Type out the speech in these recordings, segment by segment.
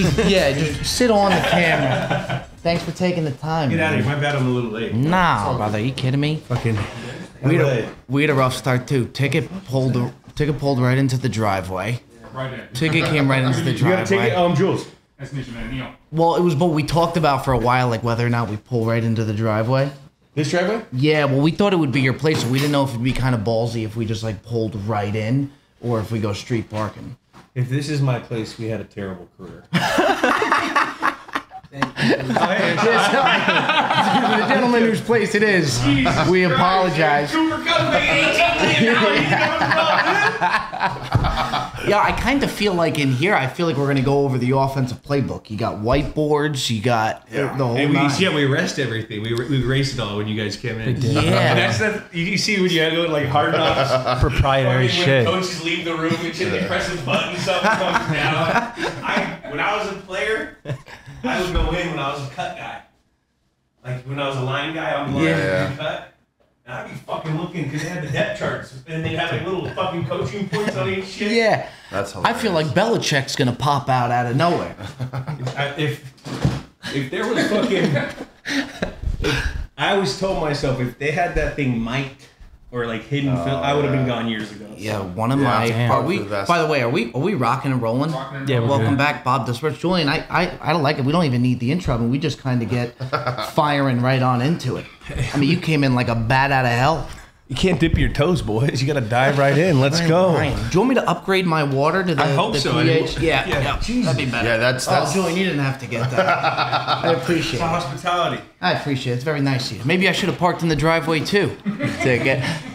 Just sit on the camera. Thanks for taking the time. Get out of here. My bad, I'm a little late. Nah, brother, are you kidding me? Fucking. We had a rough start too. Ticket pulled right into the driveway. Right there. Ticket came right into the driveway. You got a ticket, Jules? Well, it was what we talked about for a while, like whether or not we pull right into the driveway. This driveway? Yeah, well, we thought it would be your place, so we didn't know if it'd be kind of ballsy if we just like pulled right in or if we go street parking. If this is my place, we had a terrible career. The gentleman whose place it is, we apologize. Yeah, I kind of feel like in here, I feel like we're going to go over the offensive playbook. You got whiteboards, you got the whole and we erased everything. We erased it all when you guys came in. Yeah. And you see when you go like Hard Knocks. Proprietary shit. When coaches leave the room and shit, they press the button, something comes down. When I was a player, I would go in when I was a cut guy. Like when I was a line guy, I'm line cut. And I'd be fucking looking because they had the depth charts and they had like little fucking coaching points on each shit. Yeah. That's hilarious. I feel like Belichick's going to pop out of nowhere. If there was fucking... I always told myself if they had that thing mic'd or like hidden film, I would have been gone years ago. Yeah, one of my... Are we, by the way, are we rocking and rolling? Yeah, welcome back, Bob Disperse. Julian, I don't like it. We don't even need the intro. I mean, we just kind of get firing right on into it. I mean, you came in like a bat out of hell. You can't dip your toes, boys. You got to dive right in. Let's go. Right. Do you want me to upgrade my water to the I hope the so. pH? Yeah, that'd be better. Yeah, that's Julian, you didn't have to get that. I appreciate It's it. hospitality. I appreciate it. It's very nice of you. Maybe I should have parked in the driveway too. You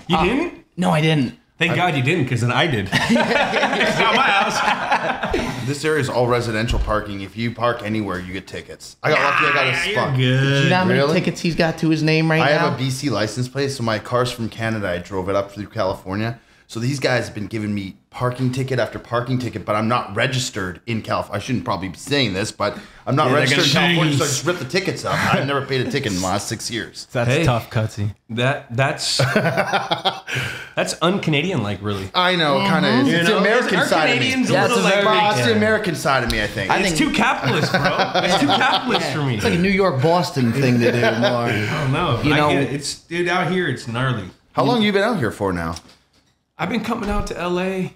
didn't? No, I didn't. Thank God you didn't, because then I did. It's not my house. This area is all residential parking. If you park anywhere, you get tickets. I got lucky. I got a spot. Do you know how many Really? tickets he's got to his name right I now? have a BC license plate, so my car's from Canada. I drove it up through California. So these guys have been giving me parking ticket after parking ticket, but I'm not registered in California. I shouldn't probably be saying this, but I'm not registered in California, so I just rip the tickets up. I've never paid a ticket in the last 6 years. That's tough, Cutsy. That's un-Canadian like, really. I know, kind of. It's the American side of me. Canadians Yeah, a little it's a like very- It's the American side of me, I think. It's too capitalist, bro. It's too capitalist for me. It's like a New York Boston thing to do more. Oh no, You know- I get it. It's dude out here. It's gnarly. How long have you been out here for now? I've been coming out to LA.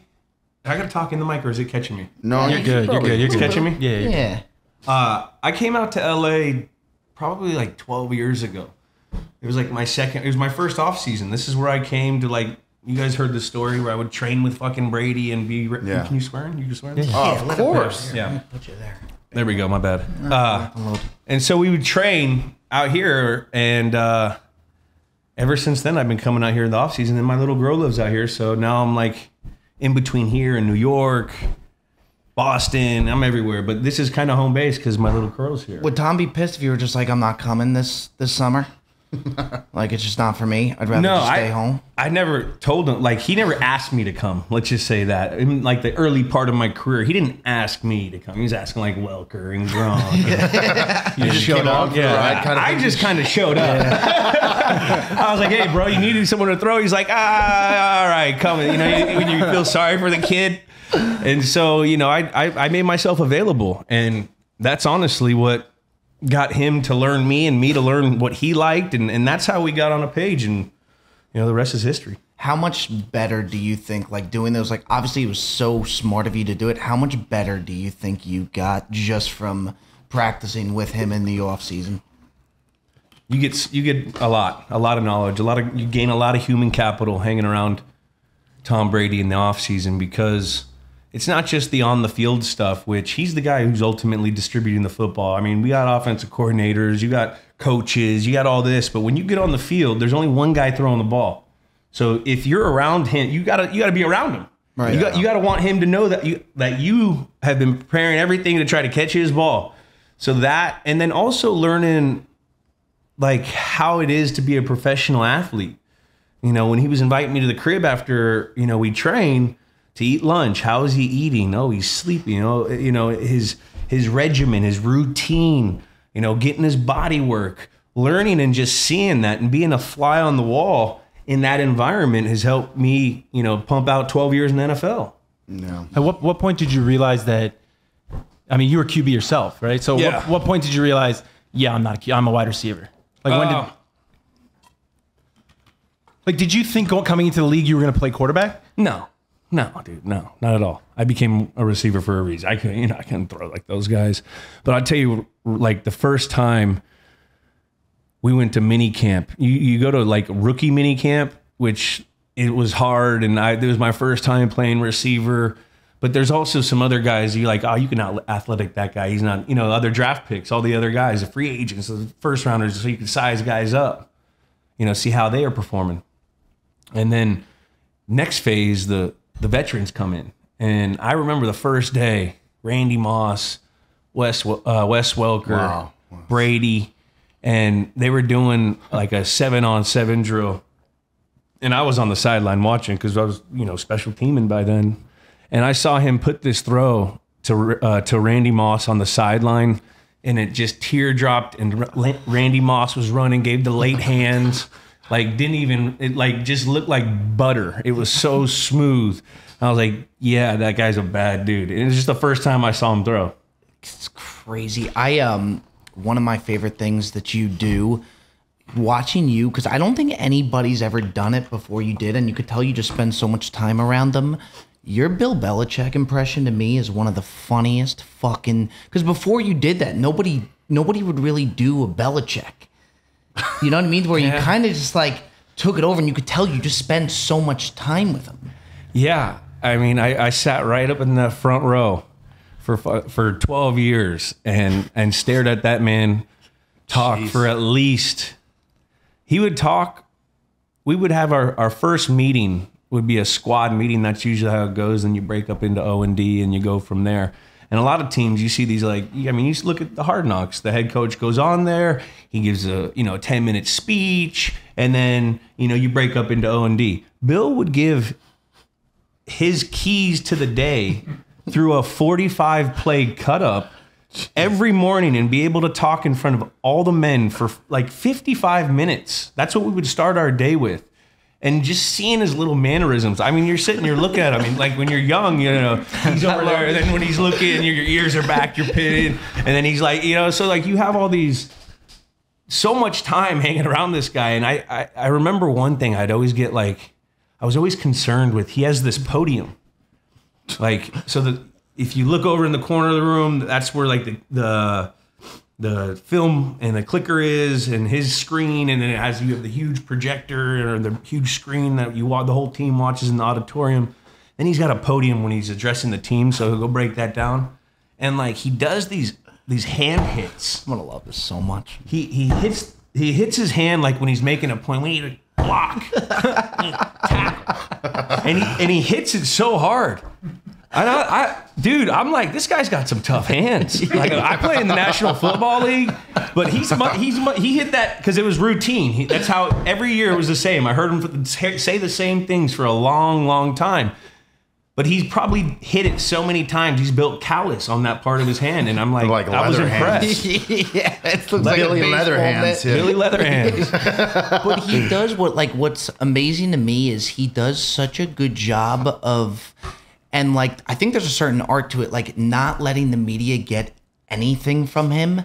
I gotta talk in the mic, or is it catching me? No, You're good. You're good. It's catching me. Yeah. Yeah. I came out to LA probably like 12 years ago. It was like it was my first off season. This is where I came to, like, you guys heard the story where I would train with fucking Brady and be. Yeah. Can you swear? You can swear? Oh, of course. Yeah. Put you there. There we go. My bad. And so we would train out here, and ever since then I've been coming out here in the off season. And my little girl lives out here, so now I'm like in between here and New York, Boston. I'm everywhere, but this is kind of home base because my little girl's here. Would Tom be pissed if you were just like, I'm not coming this summer? Like, it's just not for me. I'd rather just stay home. I never told him, like, he never asked me to come. Let's just say that. In like the early part of my career, he didn't ask me to come. He was asking like Welker and Gronk. You just showed up. Yeah, I just kind of showed up. I was like, hey, bro, you needed someone to throw? He's like, all right, come. You know, when you feel sorry for the kid. And so, you know, I made myself available. And that's honestly what got him to learn me and me to learn what he liked. And that's how we got on a page. And, you know, the rest is history. How much better do you think, like, doing those, like, obviously it was so smart of you to do it. How much better do you think you got just from practicing with him in the off season? You get a lot of knowledge, you gain a lot of human capital hanging around Tom Brady in the offseason, because it's not just the on the field stuff, which he's the guy who's ultimately distributing the football. I mean, we got offensive coordinators, you got coaches, you got all this, but when you get on the field, there's only one guy throwing the ball. So if you're around him, you gotta be around him. Right. You got to want him to know that you have been preparing everything to try to catch his ball. So that, and then also learning like how it is to be a professional athlete. You know, when he was inviting me to the crib after, you know, we train to eat lunch, how is he eating? Oh, he's sleeping. You know, his regimen, his routine, you know, getting his body work, learning and just seeing that and being a fly on the wall in that environment has helped me, you know, pump out 12 years in the NFL. No. At what point did you realize that I mean, you were QB yourself, right? So Yeah. what point did you realize, yeah, I'm not a QB, I'm a wide receiver? Like did you think coming into the league you were going to play quarterback? No, dude, no, not at all. I became a receiver for a reason. I couldn't throw like those guys. But I'll tell you, like the first time we went to mini camp, you go to like rookie mini camp, which it was hard, and it was my first time playing receiver. But there's also some other guys you like, oh, you can out athletic that guy. He's not, other draft picks, all the other guys, the free agents, the first rounders, so you can size guys up, see how they are performing. And then next phase, the veterans come in. And I remember the first day, Randy Moss, Wes Welker, Brady, and they were doing like a 7-on-7 drill. And I was on the sideline watching because I was, special teaming by then. And I saw him put this throw to Randy Moss on the sideline, and it just teardropped. And Randy Moss was running, gave the late hands, just looked like butter. It was so smooth. I was like, yeah, that guy's a bad dude. And it was just the first time I saw him throw. It's crazy. One of my favorite things that you do, watching you, because I don't think anybody's ever done it before you did, and you could tell you just spend so much time around them. Your Bill Belichick impression to me is one of the funniest fucking, because before you did that, nobody would really do a Belichick. You know what I mean? Where you kind of just like took it over, and you could tell you just spend so much time with him. Yeah. I mean, I sat right up in the front row for 12 years and stared at that man talk for at least, he would talk. We would have our first meeting would be a squad meeting. That's usually how it goes. And you break up into O&D and you go from there. And a lot of teams, you see these you look at the Hard Knocks. The head coach goes on there. He gives a 10-minute speech, and then you break up into O&D. Bill would give his keys to the day through a 45-play cut up every morning and be able to talk in front of all the men for like 55 minutes. That's what we would start our day with. And just seeing his little mannerisms. I mean, you're sitting, you're looking at him. I mean, like when you're young, he's over there. And then when he's looking, your ears are back, you're pitted. And then he's like, so like you have all these, so much time hanging around this guy. And I remember one thing I'd always get like, I was always concerned with, he has this podium. Like, so that if you look over in the corner of the room, that's where like the film and the clicker is, and his screen, and then you have the huge projector or the huge screen that the whole team watches in the auditorium. Then he's got a podium when he's addressing the team, so he'll go break that down. And like he does these hand hits. I'm gonna love this so much. He hits his hand like when he's making a point. We need to block, tackle, and he hits it so hard. Dude, I'm like, this guy's got some tough hands. Like, I play in the National Football League, but he hit that because it was routine. That's how every year it was the same. I heard him say the same things for a long, long time. But he's probably hit it so many times, he's built callus on that part of his hand. And I'm like I was impressed. Yeah, it looks like Billy a Leather hands. Yeah. Billy Leather hands. But he does what's amazing to me is he does such a good job of, and like I think there's a certain art to it, like not letting the media get anything from him.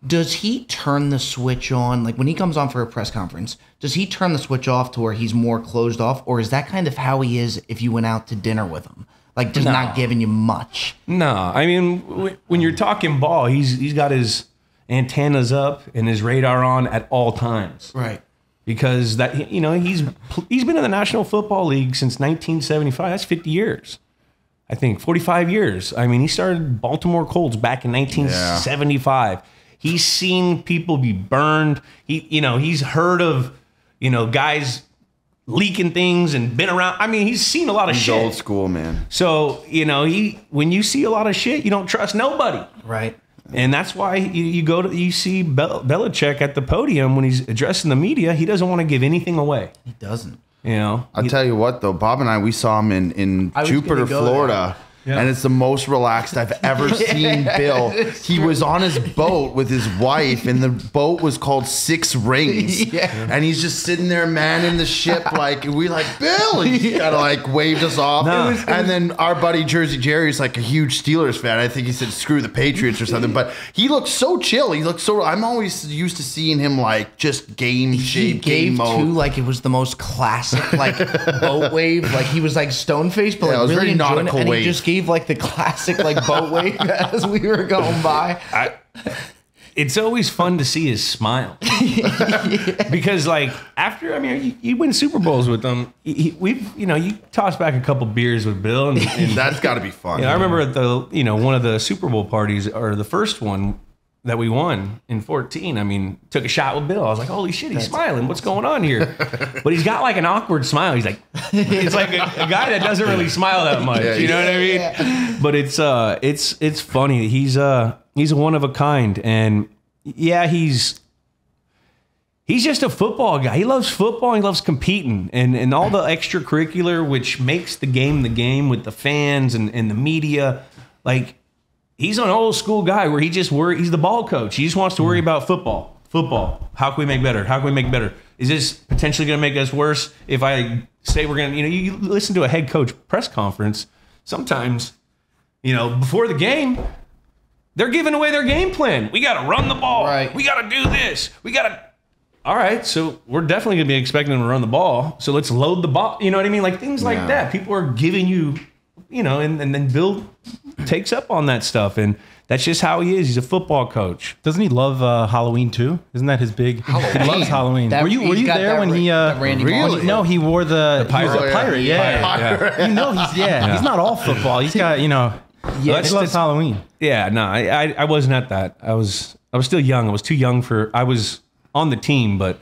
Does he turn the switch on, like when he comes on for a press conference, does he turn the switch off to where he's more closed off, or is that kind of how he is if you went out to dinner with him? Like just not giving you much? No, I mean, when you're talking ball, he's got his antennas up and his radar on at all times. Right. Because that he's been in the National Football League since 1975. That's 50 years. I think 45 years. I mean, he started Baltimore Colts back in 1975. Yeah. He's seen people be burned. He's heard of, guys leaking things and been around. I mean, he's seen a lot of shit. He's old school, man. So, when you see a lot of shit, you don't trust nobody. Right. And that's why you see Belichick at the podium when he's addressing the media. He doesn't want to give anything away. He doesn't. I'll tell you what, though. Bob and we saw him in Jupiter, Florida. and it's the most relaxed I've ever seen Bill. He was on his boat with his wife, and the boat was called Six Rings. And he's just sitting there manning the ship like, we like, Bill! And he kind of like waved us off. And then our buddy Jersey Jerry's like a huge Steelers fan. I think he said, screw the Patriots or something. But he looked so chill. He looked so, I'm always used to seeing him like just game shape, game mode. Too, like it was the most classic like boat wave. Like he was like stone faced, but like it was really very enjoying it. nautical And wave. he just gave like the classic like boat wave as we were going by. It's always fun to see his smile because, like, after you win Super Bowls with them. You toss back a couple beers with Bill, and That's got to be fun. I remember at the one of the Super Bowl parties, or the first one that we won in 2014. Took a shot with Bill. I was like, holy shit, he's smiling. What's going on here? But he's got like an awkward smile. He's like, it's like a guy that doesn't really smile that much. You know what I mean? Yeah. But it's funny. He's a one of a kind, and he's just a football guy. He loves football. He loves competing and all the extracurricular, which makes the game with the fans and the media. Like, he's an old school guy where he's the ball coach. He just wants to worry about football. How can we make better? How can we make better? Is this potentially going to make us worse if I say we're going to, you listen to a head coach press conference sometimes, before the game, they're giving away their game plan. We got to run the ball. Right. We got to do this. All right, so we're definitely going to be expecting them to run the ball. So let's load the ball. You know what I mean? Like things like that. People are giving you, and then Bill takes up on that stuff. And that's just how he is. He's a football coach. Doesn't he love Halloween too? Isn't that his big? He loves Halloween. Were you there when he? Really? No, he wore the pirate. He was a pirate. Yeah. Pirate. He's not all football. He's got he loves Halloween. Yeah, no, I wasn't at that. I was still young. I was too young I was on the team, but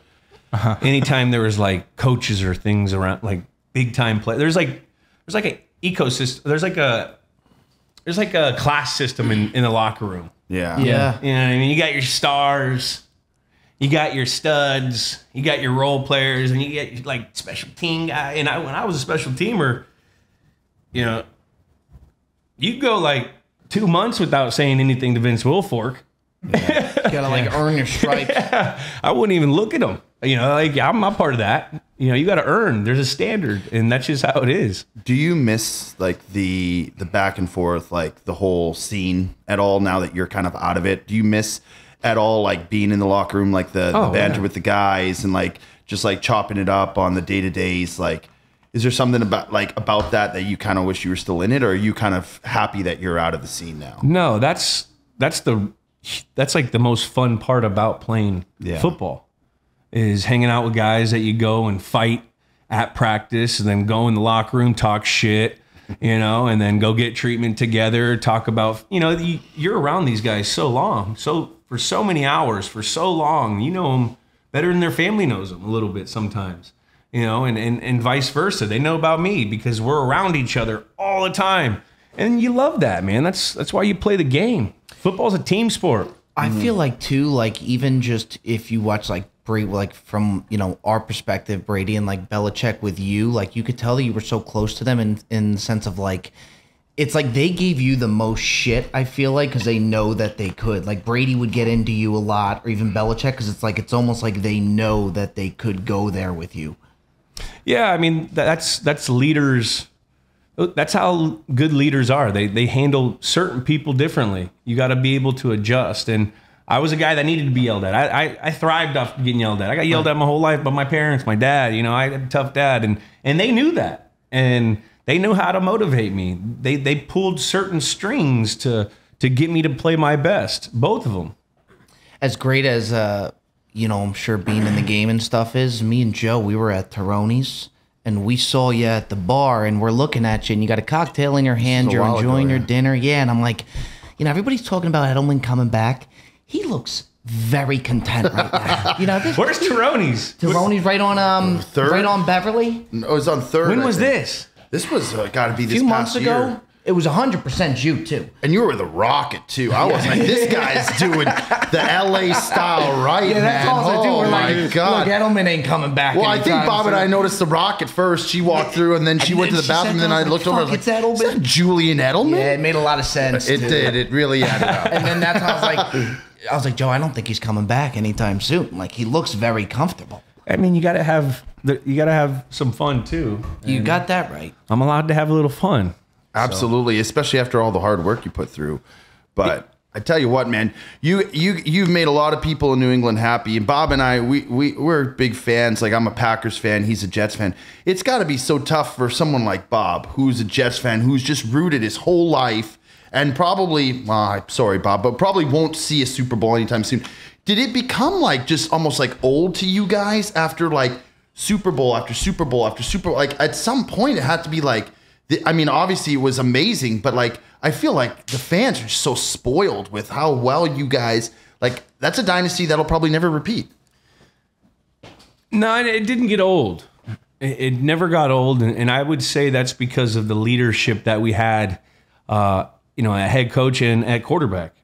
anytime there was like coaches or things around, like big time play, there's like an ecosystem. There's like a class system in the locker room. Yeah. You know what I mean? You got your stars, you got your studs, you got your role players, and you get like special team guy. And when I was a special teamer, you'd go like 2 months without saying anything to Vince Wilfork. You gotta like earn your stripes. I wouldn't even look at him. I'm not part of that. You got to earn. There's a standard, and that's just how it is. Do you miss like the back and forth, like the whole scene at all now that you're kind of out of it? Do you miss at all like being in the locker room, like the banter with the guys and like just like chopping it up on the day-to-days? Like, is there something about that you kind of wish you were still in it, or are you kind of happy that you're out of the scene now? No, that's like the most fun part about playing football. Is hanging out with guys that you go and fight at practice and then go in the locker room, talk shit, and then go get treatment together, talk about, you're around these guys so long, so for so many hours, for so long, them better than their family knows them a little bit sometimes, and vice versa. They know about me because we're around each other all the time. And you love that, man. That's why you play the game. Football's a team sport. I feel like too, like even just if you watch like Brady, like from our perspective, Brady and like Belichick with you, like you could tell that you were so close to them in the sense of like, it's like they gave you the most shit. I feel like because they know that they could. Like Brady would get into you a lot, or even Belichick, because it's almost like they know that they could go there with you. Yeah, I mean that's leaders. That's how good leaders are. They handle certain people differently. You got to be able to adjust. And I was a guy that needed to be yelled at. I thrived off getting yelled at. I got yelled at my whole life by my parents, my dad. I had a tough dad, and they knew that, and they knew how to motivate me. They pulled certain strings to get me to play my best. Both of them. As great as I'm sure being in the game and stuff is. Me and Joe, we were at Taroni's. And we saw you at the bar, and we're looking at you, and you got a cocktail in your hand. You're enjoying your dinner. Yeah, and I'm like, everybody's talking about Edelman coming back. He looks very content right now. Where's Taroni's? Taroni's right on Third? right on Beverly. No, it was on Third. When was this? This was got to be this few past months ago. year. it was 100% juke too. And you were with a rocket too. I was like, this guy's doing the LA style right, Yeah, that's man. all I do. Oh We're my like, God. look, Edelman ain't coming back. Well, I think anytime Bob and soon. I noticed the rocket first. She walked through, and then she went to the she bathroom, and said then I that, looked over. I was fuck, like, it's Edelman. is that Julian Edelman? Yeah, it made a lot of sense. It too. did. It really added up. And then that's how I was like, Joe, I don't think he's coming back anytime soon. Like, he looks very comfortable. I mean, you got to have some fun too. You got that right. I'm allowed to have a little fun. Absolutely, especially after all the hard work you put through. But I tell you what, man, you've made a lot of people in New England happy. And Bob and I, we're big fans. Like, I'm a Packers fan, he's a Jets fan. It's got to be so tough for someone like Bob, who's a Jets fan, who's just rooted his whole life, and probably, sorry, Bob, but probably won't see a Super Bowl anytime soon. Did it become like just almost like old to you guys after like Super Bowl after Super Bowl after Super Bowl? Like, at some point, it had to be like, I mean, obviously it was amazing, but like, I feel like the fans are just so spoiled with how well you guys, like, that's a dynasty that'll probably never repeat. No, it didn't get old. It never got old. And I would say that's because of the leadership that we had, at head coach and at quarterback.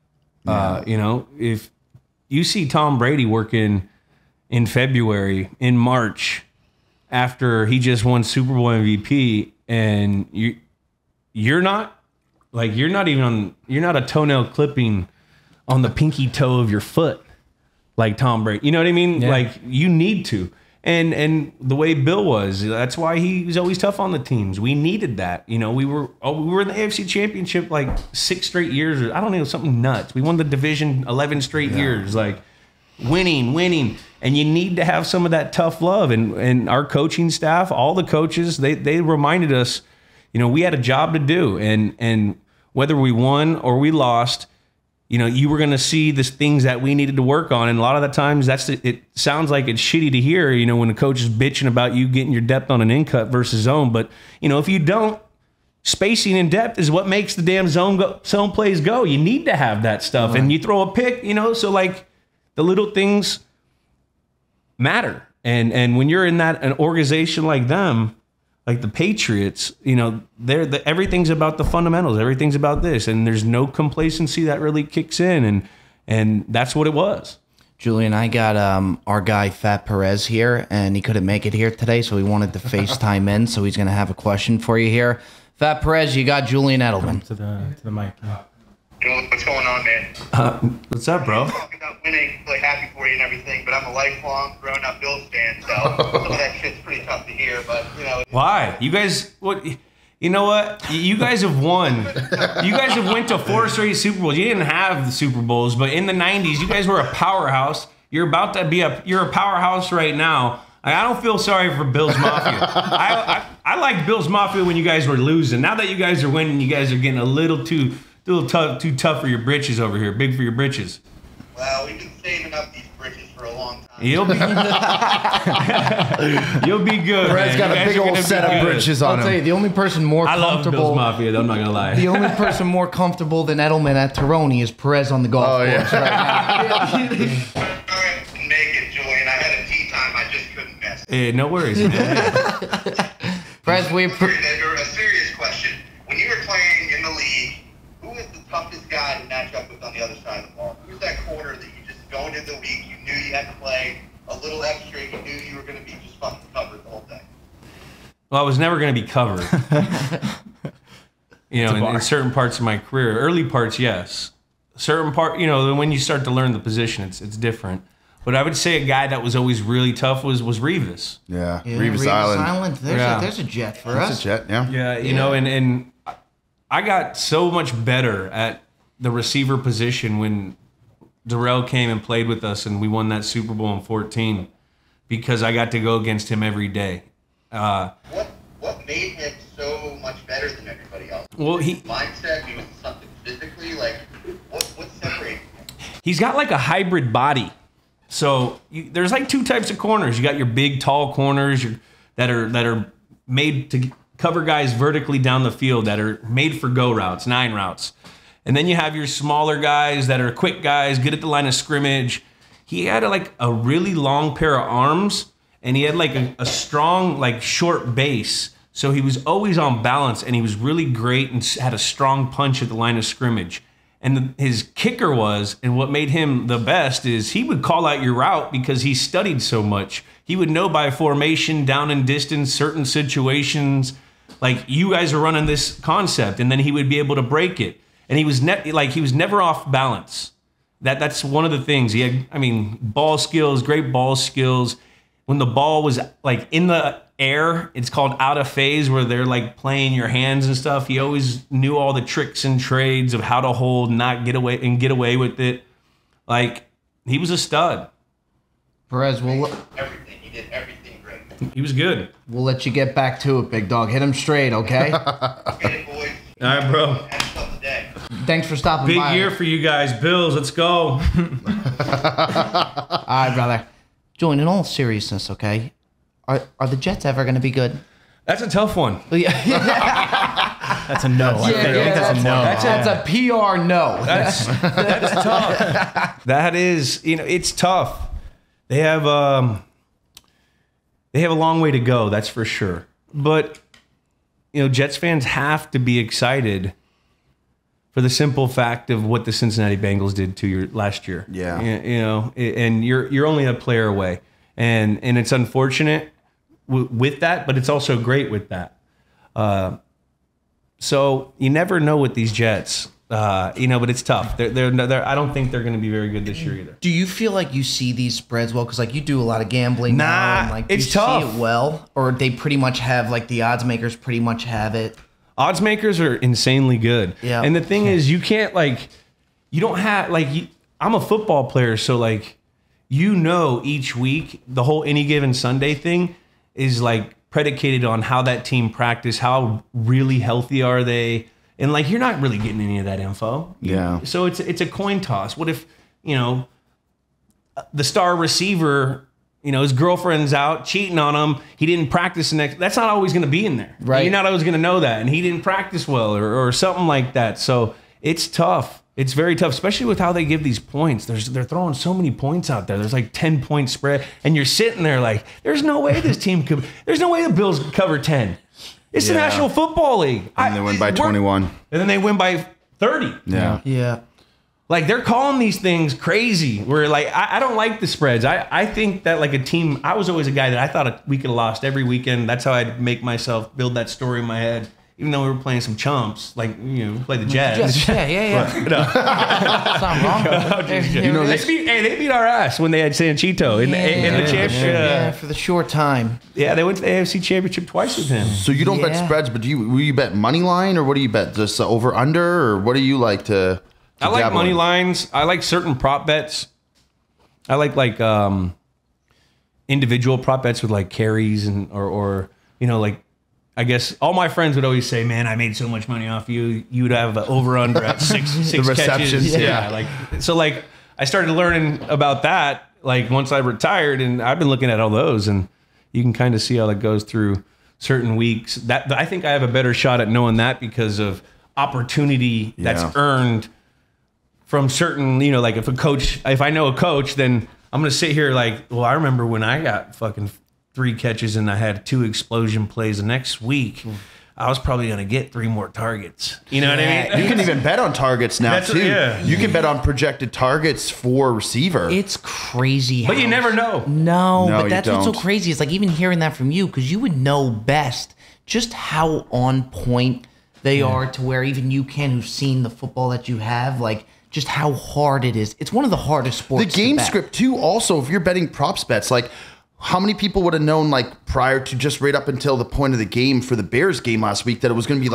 If you see Tom Brady working in February, in March, after he just won Super Bowl MVP, and you're not a toenail clipping on the pinky toe of your foot like Tom Brady. You know what I mean? Yeah. Like, you need to. And the way Bill was, that's why he was always tough on the teams. We needed that. We were in the AFC Championship like 6 straight years, or I don't know, something nuts. We won the division 11 straight years, like winning. And you need to have some of that tough love. And our coaching staff, all the coaches, they reminded us, we had a job to do. And whether we won or we lost, you were going to see the things that we needed to work on. And a lot of the times it sounds like it's shitty to hear, when the coach is bitching about you getting your depth on an in cut versus zone. But, if you don't, spacing and depth is what makes the damn zone plays go. You need to have that stuff. Right. And you throw a pick, so like the little things matter. And when you're in an organization like them, like the Patriots, everything's about the fundamentals. Everything's about this, and there's no complacency that really kicks in, and that's what it was. Julian, I got our guy Fat Perez here, and he couldn't make it here today, so he wanted to FaceTime in. So he's gonna have a question for you here. Fat Perez, you got Julian Edelman. To the mic. Yeah. What's going on, man? What's up, bro? Talking about winning, really happy for you and everything, but I'm a lifelong grown-up Bills fan, so some of that shit's pretty tough to hear. But why? You guys, what? You know what? You guys have won. You guys have went to 4 straight Super Bowls. You didn't have the Super Bowls, but in the '90s, you guys were a powerhouse. You're about to be you're a powerhouse right now. I don't feel sorry for Bills Mafia. I like Bills Mafia when you guys were losing. Now that you guys are winning, you guys are getting a little too tough for your britches over here. Big for your britches. Well, we've been saving up these britches for a long time. You'll be good. Brad's got a big old set of britches on I'll tell you, him. the only person more I love comfortable. Bills Mafia. I'm not gonna lie. The only person more comfortable than Edelman at Tironi is Perez on the golf course right now. All right, make it, Julian. I had a tea time. I just couldn't miss. Hey, no worries, man. Perez, A serious question. When you were playing in the league, who was the toughest guy to match up with on the other side of the ball? Who was that corner that you just going into the week, you knew you had to play a little extra, you knew you were going to be just fucking covered the whole day? Well, I was never going to be covered. In certain parts of my career, early parts, yes. Certain part, when you start to learn the position, it's different. But I would say a guy that was always really tough was Revis. Yeah, Revis Island. There's a jet for us. That's a jet, yeah. Yeah, and I got so much better at the receiver position when Darrell came and played with us and we won that Super Bowl in 2014 because I got to go against him every day. What made him so much better than everybody else? Well, his mindset, he was something physically, like what separated him? He's got like a hybrid body. So there's like 2 types of corners. You got your big, tall corners that are made to cover guys vertically down the field, that are made for go routes, 9 routes. And then you have your smaller guys that are quick guys, good at the line of scrimmage. He had a really long pair of arms, and he had like a strong, like short base. So he was always on balance, and he was really great and had a strong punch at the line of scrimmage. And his kicker was, and what made him the best is he would call out your route because he studied so much. He would know by formation, down and distance, certain situations, like you guys are running this concept, and then he would be able to break it. And he was never off balance. That's one of the things. He had, ball skills, great ball skills. When the ball was like in the air, it's called out of phase, where they're like playing your hands and stuff. He always knew all the tricks and trades of how to hold, not get away with it. Like, he was a stud. Perez, Everything. He did everything great. He was good. we'll let you get back to it, big dog. Hit him straight, okay? Get it, boys. All right, bro. End of the day. Thanks for stopping Big by. year for you guys. Bills, let's go. All right, brother. Julian, in all seriousness, okay? Are the Jets ever going to be good? That's a tough one. That's a no. I think that's a no. That's a PR no. That's tough. That is, it's tough. They have a long way to go, that's for sure. But Jets fans have to be excited for the simple fact of what the Cincinnati Bengals did to you last year. Yeah. And you're only a player away, and it's unfortunate with that, but it's also great with that. So you never know with these Jets, but it's tough. They're I don't think they're going to be very good this year either. Do you feel like you see these spreads well? Because you do a lot of gambling now. And, do it's you tough. see it well? Or they pretty much have, the odds makers pretty much have it? Odds makers are insanely good. Yeah. And the thing is, you can't, you don't have, I'm a football player, so, each week, the whole any given Sunday thing is, predicated on how that team practiced, how really healthy are they, and you're not really getting any of that info. Yeah. So it's a coin toss. What if the star receiver, his girlfriend's out cheating on him, he didn't practice the next? That's not always going to be in there. Right. You're not always going to know that, and he didn't practice well or something like that. So it's tough. It's very tough, especially with how they give these points. They're throwing so many points out there. There's 10-point spread, and you're sitting there there's no way this team could. There's no way the Bills could cover 10. It's the National Football League. And they win by 21. And then they win by 30. Yeah. Yeah. They're calling these things crazy. Where I don't like the spreads. I think that a team. I was always a guy that I thought we could have lost every weekend. That's how I'd make myself build that story in my head. Even though we were playing some chumps, we played the Jets. Yeah. Something wrong. They beat our ass when they had Sanchito in the championship. Yeah, for the short time. Yeah, they went to the AFC Championship twice with him. So you don't bet spreads, but will you bet money line, or what do you bet? Just over under, or what do you like to I like dabble money in? lines. I like certain prop bets. I like individual prop bets with carries and or I guess all my friends would always say, "Man, I made so much money off you. You'd have an over/under at six receptions, catches." yeah. I started learning about that once I retired, and I've been looking at all those, and you can kind of see how that goes through certain weeks. That I think I have a better shot at knowing that because of opportunity that's earned from certain. If I know a coach, then I'm gonna sit here well, I remember when I got fucking 3 catches and I had 2 explosion plays. The next week, I was probably going to get 3 more targets. You know what I mean? You can even bet on targets now, too. Yeah. You can bet on projected targets for receiver. It's crazy. But you never know. No, but you that's what's so don't. crazy. It's even hearing that from you, because you would know best just how on point they are, to where even you who've seen the football that you have, just how hard it is. It's one of the hardest sports. The game to bet. script, too, also, if you're betting props bets, how many people would have known, prior to just right up until the point of the game for the Bears game last week, that it was going to be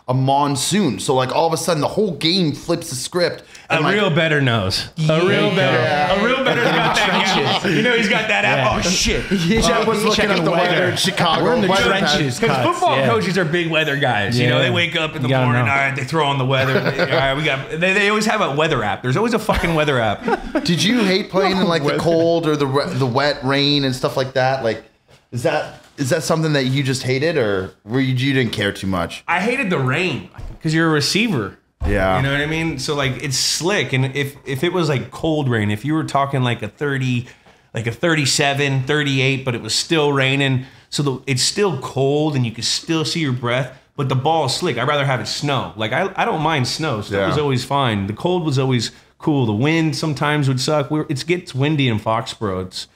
a monsoon? So all of a sudden the whole game flips the script. A real bettor knows. A real bettor's got that. He's got that app. Oh shit! Jeff was looking at the weather in Chicago. We're in the Weather trenches. Because Cuts, football yeah. coaches are big weather guys. Yeah. They wake up in the You gotta morning. know. All right, they throw on the weather. All right, we got. They always have a weather app. There's always a fucking weather app. Did you hate playing in the cold or the wet rain and stuff like that? Is that something that you just hated, or you didn't care too much? I hated the rain because you're a receiver. Yeah. You know what I mean? So it's slick, and if it was cold rain, if you were talking a 30, a 37, 38, but it was still raining, So it's still cold and you can still see your breath, but the ball is slick. I'd rather have it snow. Like I don't mind snow. Snow was always fine. The cold was always cool. The wind sometimes would suck. It gets windy in Foxborough. It's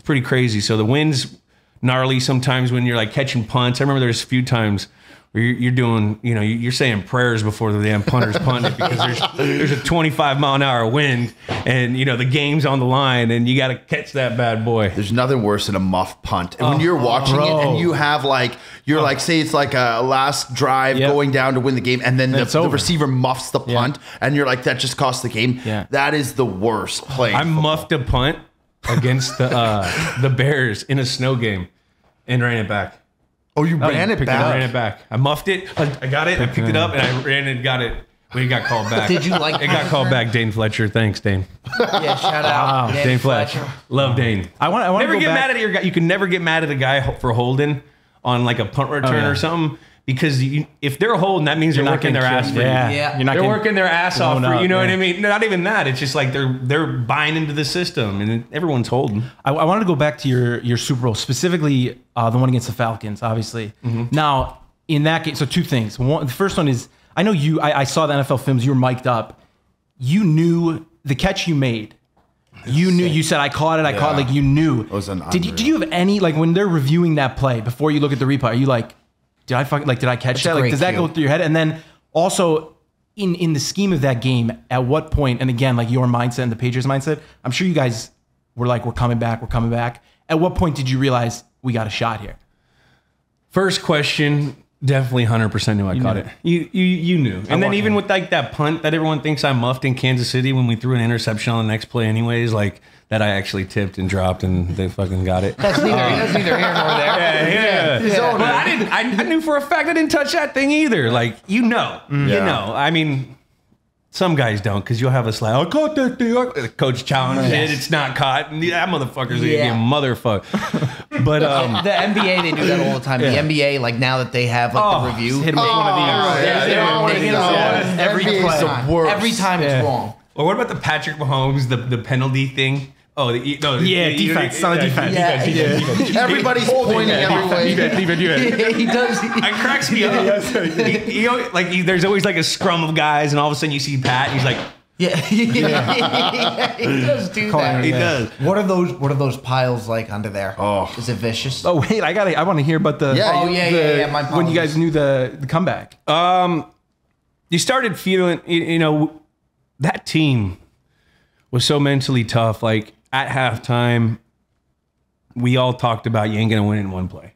pretty crazy. So the wind's gnarly sometimes when you're like catching punts. I remember there's a few times where you're doing, you're saying prayers before the damn punters punt it because there's a 25-mile-an-hour wind and, the game's on the line and you got to catch that bad boy. There's nothing worse than a muff punt. And when you're watching it and you have say it's like a last drive going down to win the game and then the receiver muffs the punt and you're like, that just cost the game. Yeah. That is the worst play. I muffed a punt against the Bears in a snow game and ran it back. Oh, you ran it back? I ran it back. I muffed it. I got it. I picked it up and I ran and got it. We got called back. Did you like? It got called back. Dane Fletcher. Thanks, Dane. Yeah, shout out. Dane Fletcher. Love Dane. I want never get mad at your guy. You can never get mad at a guy for holding on like a punt return or something. Because if they're holding, that means they're working their ass for you. Yeah. They're working their ass off for you. You know what I mean? Not even that. It's just like they're buying into the system, and everyone's holding. I wanted to go back to your Super Bowl, specifically the one against the Falcons, obviously. Mm-hmm. Now, in that game, so two things. One, the first one is, I know I saw the NFL films, you were mic'd up. You knew the catch you made. You knew, you said, I caught it, like you knew. It was did you have any, like when they're reviewing that play, before you look at the replay, are you like, did I catch that? Like, does that go through your head? And then also in the scheme of that game, at what point, and again, like your mindset and the Patriots mindset, I'm sure you guys were like, we're coming back. At what point did you realize we got a shot here? First question, definitely 100% knew I caught it. You knew. And then even with like that punt that everyone thinks I muffed in Kansas City when we threw an interception on the next play anyways, like that I actually tipped and dropped and they fucking got it. That's neither here nor there. Yeah. But I knew for a fact I didn't touch that thing either. Like, you know. I mean, some guys don't because you'll have a slide. I caught that thing. The coach challenged it. It's not caught. And that motherfucker's going to be a motherfucker. But the NBA, they do that all the time. The NBA, like now that they have like the review, hit one of these. Every time it's wrong. Or what about the Patrick Mahomes, the penalty thing? Oh, defense. It's not a defense. Defense. Everybody's pointing every way. He does. It cracks me up. There's always like a scrum of guys, and all of a sudden you see Pat, and he's like, he does do that. He does. What are those piles like under there? Oh, is it vicious? Oh wait, I want to hear about the. My when you guys knew the comeback. You started feeling, that team was so mentally tough. Like at halftime, we all talked about you ain't gonna win in one play.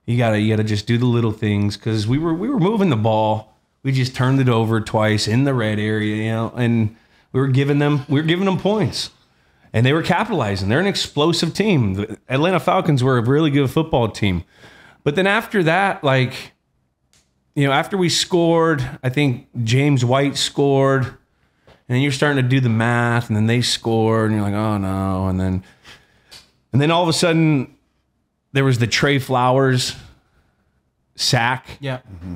You gotta just do the little things because we were moving the ball. We just turned it over twice in the red area, and we were giving them points, and they were capitalizing. They're an explosive team. The Atlanta Falcons were a really good football team, but then after that, after we scored, I think James White scored, and then you're starting to do the math, and then they scored, and you're like, oh no, and then all of a sudden there was the Trey Flowers sack. Yeah. Mm-hmm.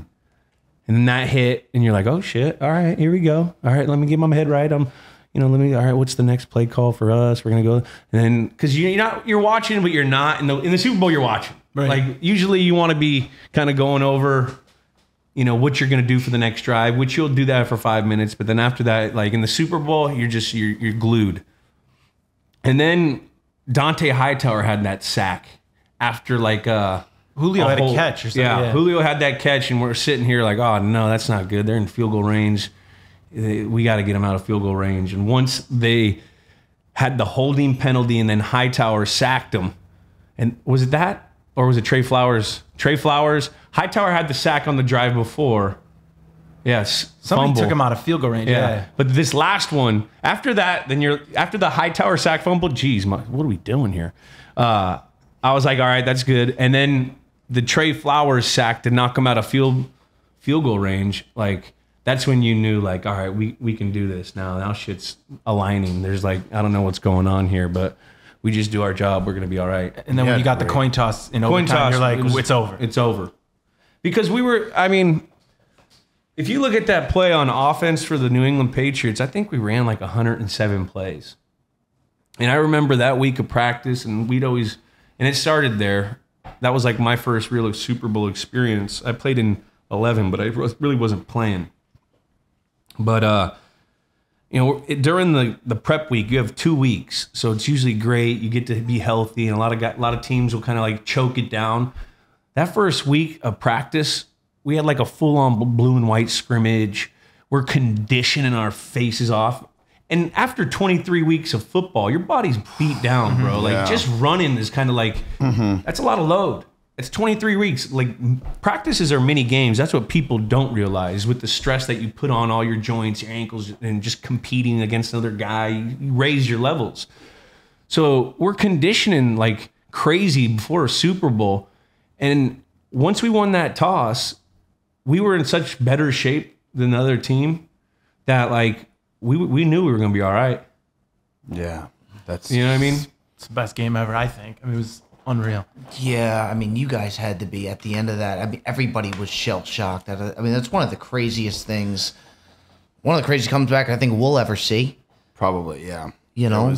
And then that hit, and you're like, "Oh shit! All right, here we go. All right, let me get my head right. All right, what's the next play call for us? We're gonna go." And then, because you're watching, but you're not in the Super Bowl. You're watching. Right. Like usually, you want to be kind of going over, what you're gonna do for the next drive, which you'll do that for 5 minutes. But then after that, like in the Super Bowl, you're glued. And then Dante Hightower had that sack after Julio had a catch or something. Yeah, Julio had that catch, and we're sitting here like, oh, no, that's not good. They're in field goal range. We got to get them out of field goal range. And once they had the holding penalty and then Hightower sacked him, and was it that? Or was it Trey Flowers? Trey Flowers. Hightower had the sack on the drive before. Yes. Somebody took him out of field goal range. Yeah. But this last one, after that, after the Hightower sack fumble, geez, what are we doing here? I was like, all right, that's good. And then the Trey Flowers sack to knock him out of field goal range, like that's when you knew, like, all right, we can do this now. Now shit's aligning. There's I don't know what's going on here, but we just do our job. We're gonna be all right. And then when you got the coin toss in overtime, you're like, it's over. It's over. Because if you look at that play on offense for the New England Patriots, I think we ran 107 plays. And I remember that week of practice, and and it started there. that was like my first real Super Bowl experience. I played in 11, but I really wasn't playing. But during the prep week, you have 2 weeks, so it's usually great. You get to be healthy, and a lot of teams will kind of like choke it down. That first week of practice, we had like a full-on blue and white scrimmage. We're conditioning our faces off. And after 23 weeks of football, your body's beat down, bro. Like just running is kind of like, that's a lot of load. It's 23 weeks. Like practices are mini games. That's what people don't realize with the stress that you put on all your joints, your ankles, and just competing against another guy. You raise your levels. So we're conditioning like crazy before a Super Bowl. And once we won that toss, we were in such better shape than the other team that like we knew we were going to be all right. Yeah. You know what I mean? It's the best game ever, I think. I mean, it was unreal. Yeah, I mean, you guys had to be at the end of that. I mean, everybody was shell-shocked. I mean, that's one of the craziest things. One of the craziest comebacks I think we'll ever see. Probably, yeah. You know?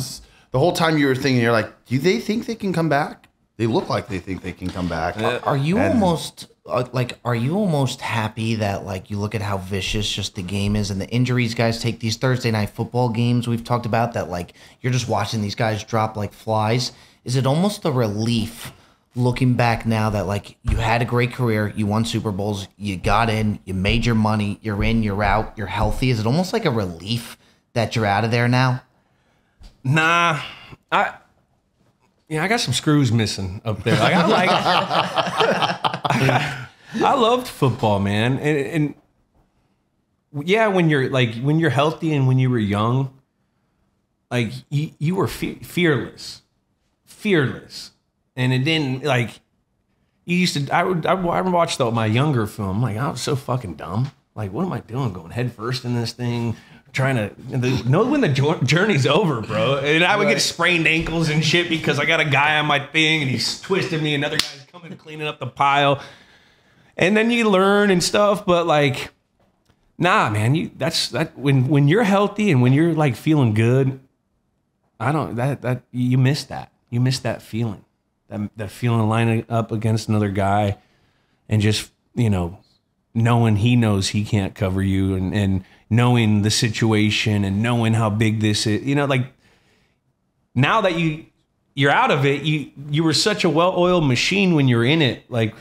The whole time you were thinking, you're like, do they think they can come back? They look like they think they can come back. Are you almost happy that like you look at how vicious just the game is and the injuries guys take, these Thursday night football games we've talked about, that like you're just watching these guys drop like flies? Is it almost a relief looking back now that like you had a great career, you won Super Bowls, you got in, you made your money, you're in, you're out, you're healthy? Is it almost like a relief that you're out of there now? Nah, I got some screws missing up there. Like, I loved football, man, and yeah, when you're healthy and when you were young, like you were fearless, and it didn't like you used to. I watched my younger film. Like I was so fucking dumb. Like what am I doing? Going head first in this thing. Trying to know when the journey's over, bro. And I would get sprained ankles and shit because I got a guy on my thing and he's twisting me. Another guy's coming cleaning up the pile. And then you learn and stuff, but like, nah, man. When you're healthy and when you're like feeling good, you miss that. You miss that feeling, that feeling of lining up against another guy, and just knowing he knows he can't cover you, and knowing the situation and knowing how big this is, like now that you're out of it, you were such a well-oiled machine when you were in it. Like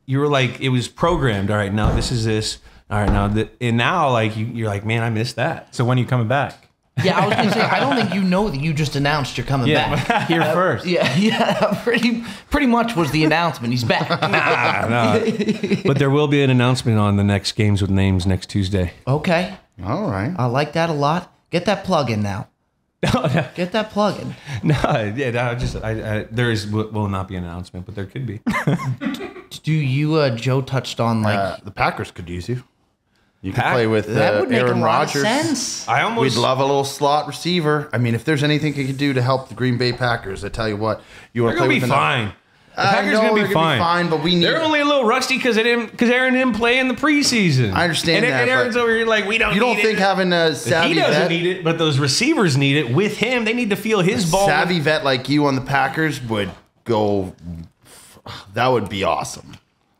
you were like, it was programmed. All right, now this is this. All right, now and now like you're like, man, I missed that. So when are you coming back? Yeah, I was going to say, I don't think you know that you just announced you're coming back. Here first. Yeah, pretty much was the announcement. He's back. Nah. But there will be an announcement on the next Games with Names next Tuesday. Okay. All right. I like that a lot. Get that plug in now. Get that plug in. There will not be an announcement, but there could be. Do you, Joe touched on like... the Packers could use you. You could play with that would make Aaron a lot Rodgers. of sense. We'd love a little slot receiver. I mean, if there's anything you could do to help the Green Bay Packers, I tell you what, you want to play with them. They're going to be fine. The Packers are going to be fine. But we need. They're only a little rusty because Aaron didn't play in the preseason. I understand that. And Aaron's over here like, we don't. You don't think having a savvy vet? He doesn't need it, but those receivers need it. With him, they need to feel his ball. Savvy vet like you on the Packers would go. That would be awesome.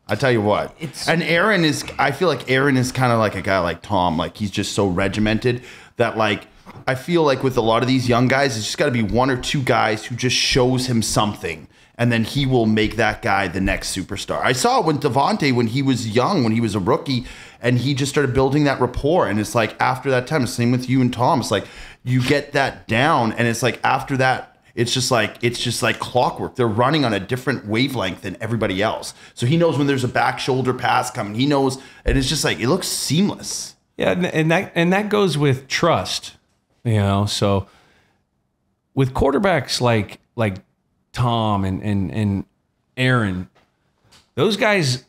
I tell you what. And Aaron is. I feel like Aaron is kind of like a guy like Tom. Like he's just so regimented that like. I feel like with a lot of these young guys, it's just got to be one or two guys who just shows him something, and then he will make that guy the next superstar. I saw it with Devontae when he was young, when he was a rookie, and he just started building that rapport. And it's like after that time, same with you and Tom. It's like you get that down, and it's like after that, it's just like clockwork. They're running on a different wavelength than everybody else. So he knows when there's a back shoulder pass coming. He knows, and it's just like it looks seamless. Yeah, and that goes with trust. So with quarterbacks like Tom and Aaron, those guys,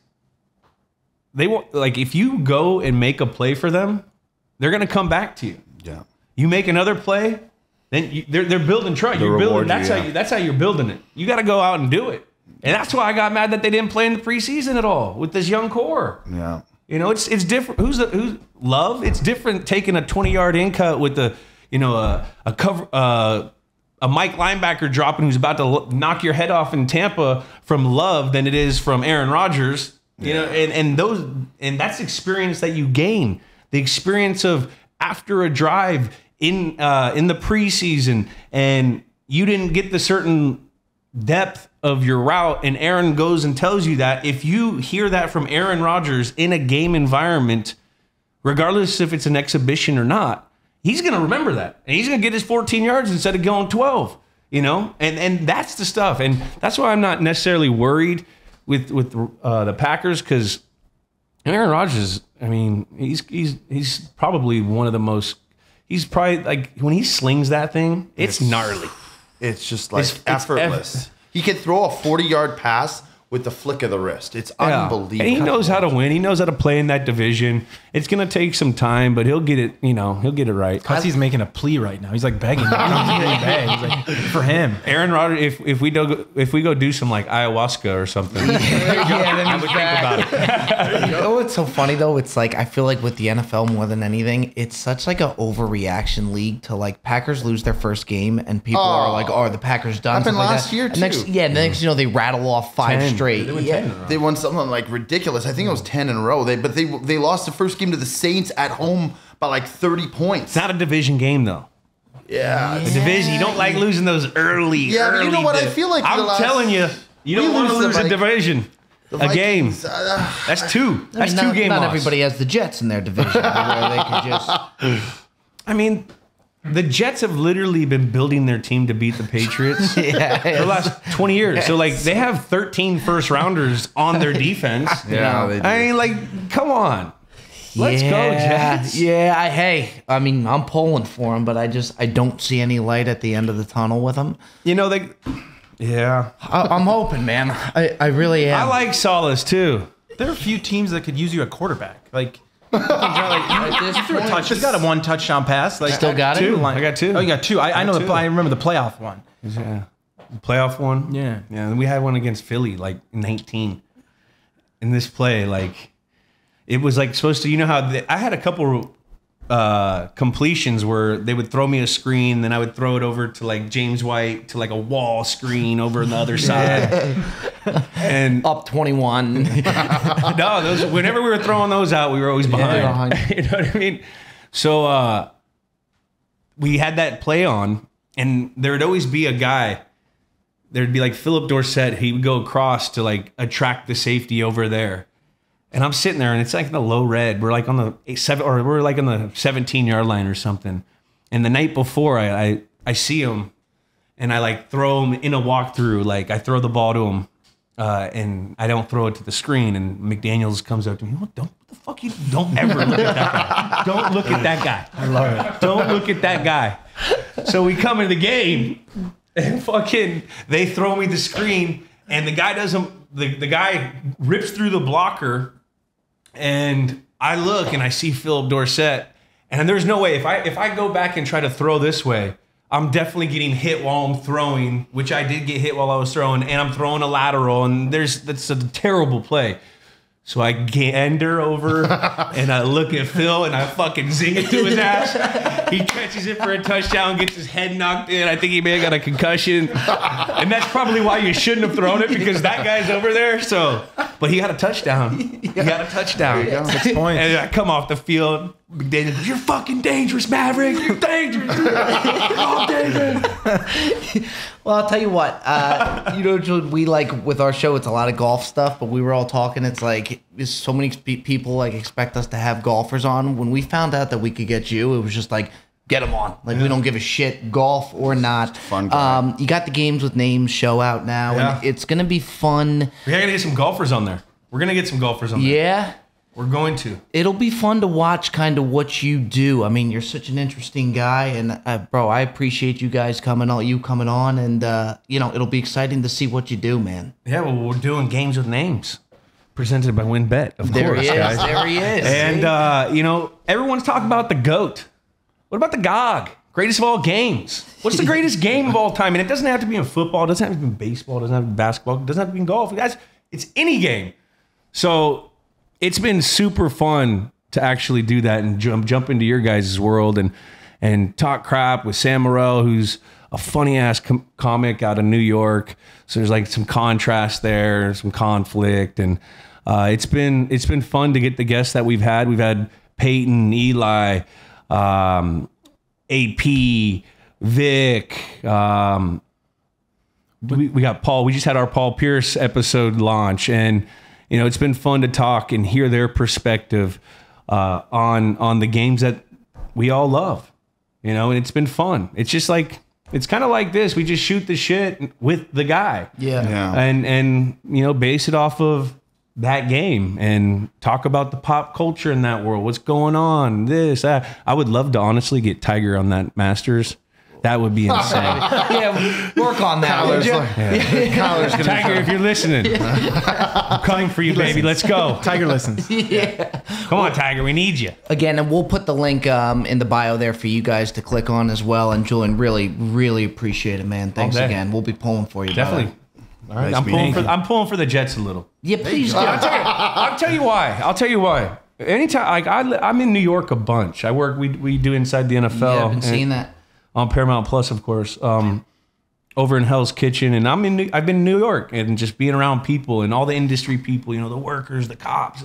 they want, like, if you go and make a play for them, they're going to come back to you. Yeah. You make another play, then they're building trust. You're building. That's how you're building it. You got to go out and do it. And that's why I got mad that they didn't play in the preseason at all with this young core. Yeah. It's different. Who's Love? It's different taking a 20-yard in cut with a cover a Mike linebacker dropping who's about to knock your head off in Tampa from Love than it is from Aaron Rodgers. You know, and that's experience that you gain. The experience of after a drive in the preseason, and you didn't get the certain depth of your route, and Aaron goes and tells you that. If you hear that from Aaron Rodgers in a game environment, regardless if it's an exhibition or not, he's going to remember that, and he's going to get his 14 yards instead of going 12. You know, and that's the stuff, and that's why I'm not necessarily worried with the Packers, because Aaron Rodgers, I mean, he's probably one of the most. He's probably like when he slings that thing, it's gnarly. It's just like effortless. He could throw a 40-yard pass with the flick of the wrist. It's unbelievable. And he knows how to win. He knows how to play in that division. It's going to take some time, but he'll get it, he'll get it right. He's making a plea right now. He's like begging. He's like, for him. Aaron Rodgers, if we go do some like ayahuasca or something, then I would think about it. You know what's so funny though? It's like I feel like with the NFL more than anything, it's such like an overreaction league to like Packers lose their first game and people are like, "Oh, are the Packers done?" Happened last year too. Next, they rattle off 5 straight. They won something like ridiculous. I think it was 10 in a row. They lost the first game to the Saints at home by like 30 points. It's not a division game though. Yeah. The division, you don't like losing those early. Yeah, but you know what? I feel like I'm telling you, you don't want to lose a division. A game. That's two. That's two game loss. Not everybody has the Jets in their division where they could just. I mean, the Jets have literally been building their team to beat the Patriots for the last 20 years. So, like, they have 13 first-rounders on their defense. Yeah, they do. I mean, like, come on. Let's go, Jets. Yeah, I mean, I'm pulling for them, but I don't see any light at the end of the tunnel with them. I'm hoping, man. I really am. I like Solace, too. There are a few teams that could use you at quarterback. Like, you threw a touch. He's got a 1 touchdown pass. Like, still got two. it? I got 2. Oh, you got 2. I know. two. I remember the playoff one. Yeah. The playoff one? Yeah. Yeah, and we had one against Philly, like 19. In this play, like, it was like supposed to, I had a couple completions where they would throw me a screen, then I would throw it over to like James White to like a wall screen over on the other side. And up 21. no, whenever we were throwing those out, we were always behind. You know what I mean? So we had that play on, and there would always be a guy. There'd be like Philip Dorsett. He would go across to like attract the safety over there. And I'm sitting there, and it's like in the low red. We're like on the 17-yard line or something. And the night before, I see him, and I like throw him in a walkthrough. Like I throw the ball to him, and I don't throw it to the screen. And McDaniels comes up to me. What the fuck? You don't ever look at that guy. Don't look at that guy. I love it. Don't look at that guy. So we come into the game, and fucking they throw me the screen, and the guy doesn't. The guy rips through the blocker. And I look and I see Philip Dorsett, and there's no way if I go back and try to throw this way, I'm definitely getting hit while I'm throwing, which I did get hit while I was throwing, and I'm throwing a lateral, and that's a terrible play. So I gander over and I look at Phil and I fucking zing it to his ass. He catches it for a touchdown, gets his head knocked in. I think he may have got a concussion. And that's probably why you shouldn't have thrown it, because that guy's over there. So, but he got a touchdown. He got a touchdown. 6 points. And I come off the field. McDaniel, you're fucking dangerous, Maverick. You're dangerous. Oh, David. Well, I'll tell you what. We like with our show, it's a lot of golf stuff. But we were all talking. It's like so many people like expect us to have golfers on. When we found out that we could get you, it was just like get them on. Like we don't give a shit, golf or not. Fun. Guy. You got the Games with Names show out now, and it's gonna be fun. We gotta get some golfers on there. We're gonna get some golfers on there. Yeah. We're going to. It'll be fun to watch kind of what you do. I mean, you're such an interesting guy, and bro, I appreciate you guys coming on, and it'll be exciting to see what you do, man. Yeah, well, we're doing Games with Names, presented by WinBet, of course, guys. There he is. And everyone's talking about the GOAT. What about the GOG? Greatest of all games. What's the greatest game of all time? And it doesn't have to be in football. It doesn't have to be in baseball. It doesn't have to be in basketball. It doesn't have to be in golf. Guys, it's any game. So it's been super fun to actually do that and jump into your guys' world and talk crap with Sam Morrell, who's a funny ass comic out of New York. So there's like some contrast there, some conflict, and it's been fun to get the guests that we've had. We've had Peyton, Eli, AP, Vic. We got Paul. We just had our Paul Pierce episode launch, and it's been fun to talk and hear their perspective on the games that we all love. And it's been fun. It's just like, it's kind of like this. We just shoot the shit with the guy. Yeah. And base it off of that game and talk about the pop culture in that world. What's going on? This, that. I would love to honestly get Tiger on that Masters. That would be insane. Yeah, work on that. Kyler's gonna Tiger, if you're listening, I'm coming for you, baby. Let's go. Tiger listens. Yeah. Come on, Tiger. We need you. Again, and we'll put the link in the bio there for you guys to click on as well. And Julian, really, really appreciate it, man. Thanks again. We'll be pulling for you. Definitely. Brother. All right. I'm pulling for the Jets a little. Yeah, please do. I'll tell you why. Anytime, I'm in New York a bunch. I work. We do Inside the NFL. Yeah, I've been seeing that. On Paramount Plus, of course, over in Hell's Kitchen, and I've been in New York and just being around people and all the industry people, the workers, the cops,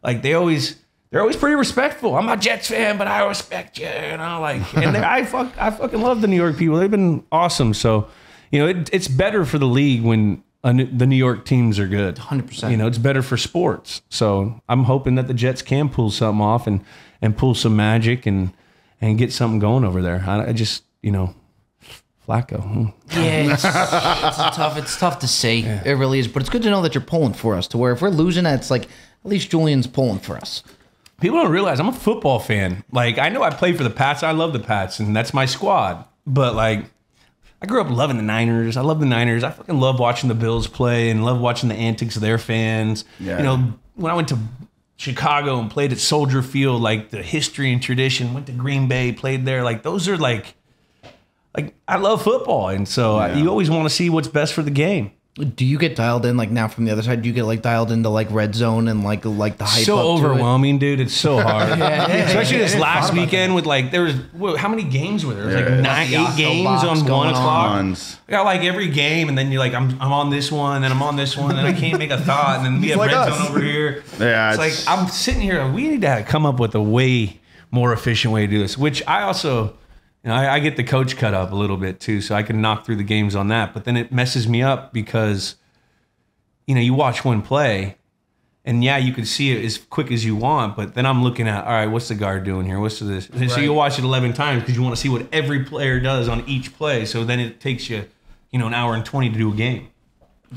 like they're always pretty respectful. I'm a Jets fan, but I respect you, and I fucking love the New York people. They've been awesome. So, it's better for the league when the New York teams are good. 100%. It's better for sports. So I'm hoping that the Jets can pull something off and pull some magic and get something going over there. I just, Flacco. Yeah, it's tough to say. Yeah. It really is. But it's good to know that you're pulling for us, to where if we're losing, it's like, at least Julian's pulling for us. People don't realize I'm a football fan. Like, I know I play for the Pats. I love the Pats, and that's my squad. But, like, I grew up loving the Niners. I love the Niners. I fucking love watching the Bills play and love watching the antics of their fans. Yeah. When I went to Chicago and played at Soldier Field, like the history and tradition, went to Green Bay, played there. Like those are like I love football. And so you always want to see what's best for the game. Do you get dialed in, like now from the other side, do you get like dialed into like red zone and like the hype so up overwhelming, dude. It's so hard. Especially this last weekend with like, there was, how many games were there? There was like 8 games on 1 o'clock. I got like every game, and then you're like, I'm on this one, and I'm on this one, and I can't make a thought, and then we have like red zone over here. Yeah, it's like, I'm sitting here, we need to come up with a way more efficient way to do this, which I also... I get the coach cut up a little bit too, so I can knock through the games on that. But then it messes me up because, you watch one play, and you can see it as quick as you want. But then I'm looking at, all right, what's the guard doing here? What's this? Right. So you watch it 11 times because you want to see what every player does on each play. So then it takes you, an hour and 20 to do a game.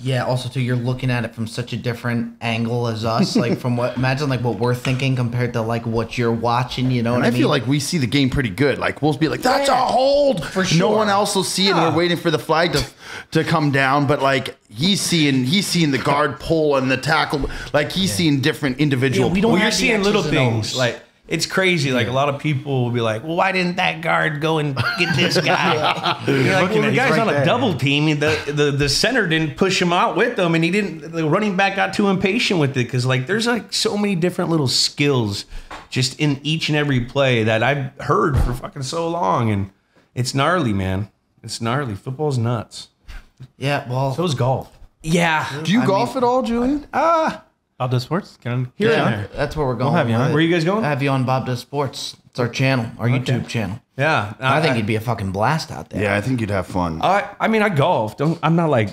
Yeah. Also, too, you're looking at it from such a different angle as us. Like imagine like what we're thinking compared to like what you're watching. You know what I mean? I feel like we see the game pretty good. Like we'll be like, that's a hold for sure. No one else will see it. And we're waiting for the flag to come down. But like he's seeing the guard pull and the tackle. Like he's seeing different individual. You're seeing little things like. It's crazy. Like a lot of people will be like, "Well, why didn't that guard go and get this guy?" You're like, "Well, the guy's on a double team. The center didn't push him out with them, and he didn't. The running back got too impatient with it because like there's like so many different little skills just in each and every play that I've heard for fucking so long, and it's gnarly, man. It's gnarly. Football's nuts. Yeah, well, so is golf. Yeah. Do you golf at all, Julian? Bob Does Sports? Here that's where we're going. We'll have you on. Where are you guys going? I have you on Bob Does Sports. It's our channel, our YouTube channel. Yeah. I think you'd be a fucking blast out there. Yeah, I think you'd have fun. I mean, I golf. I'm not like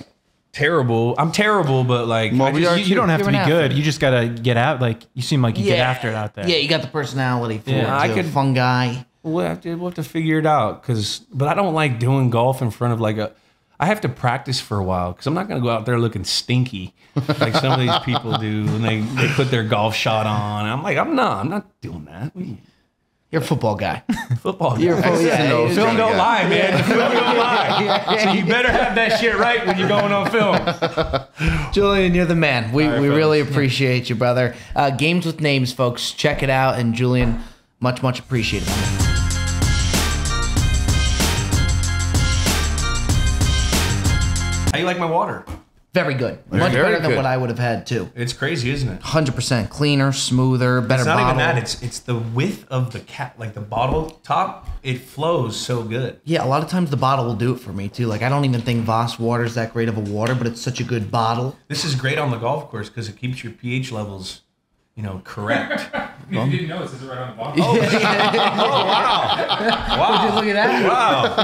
terrible. I'm terrible, but like... Well, you don't have to be good. You just got to get out. Like, you seem like you get after it out there. Yeah, you got the personality for it. Fun guy. We'll have to figure it out. But I don't like doing golf in front of like a... I have to practice for a while because I'm not going to go out there looking stinky like some of these people do when they put their golf shot on. I'm like, I'm not doing that. You're a football guy. Football guy. Film don't lie, man. Film don't lie. So you better have that shit right when you're going on film. Julian, you're the man. We really appreciate you, brother. Games with Names, folks. Check it out. And Julian, much, much appreciated. How you like my water? Very good. Much very better than good. what I would have had too. It's crazy, isn't it? 100% cleaner, smoother, better It's not bottle. even that. It's the width of the cap, like the bottle top. It flows so good. Yeah, a lot of times the bottle will do it for me too. Like I don't even think Voss water is that great of a water, but it's such a good bottle. This is great on the golf course because it keeps your pH levels, correct. If you didn't know, it says it right on the bottle. Oh, wow! Wow! Look at that. Wow!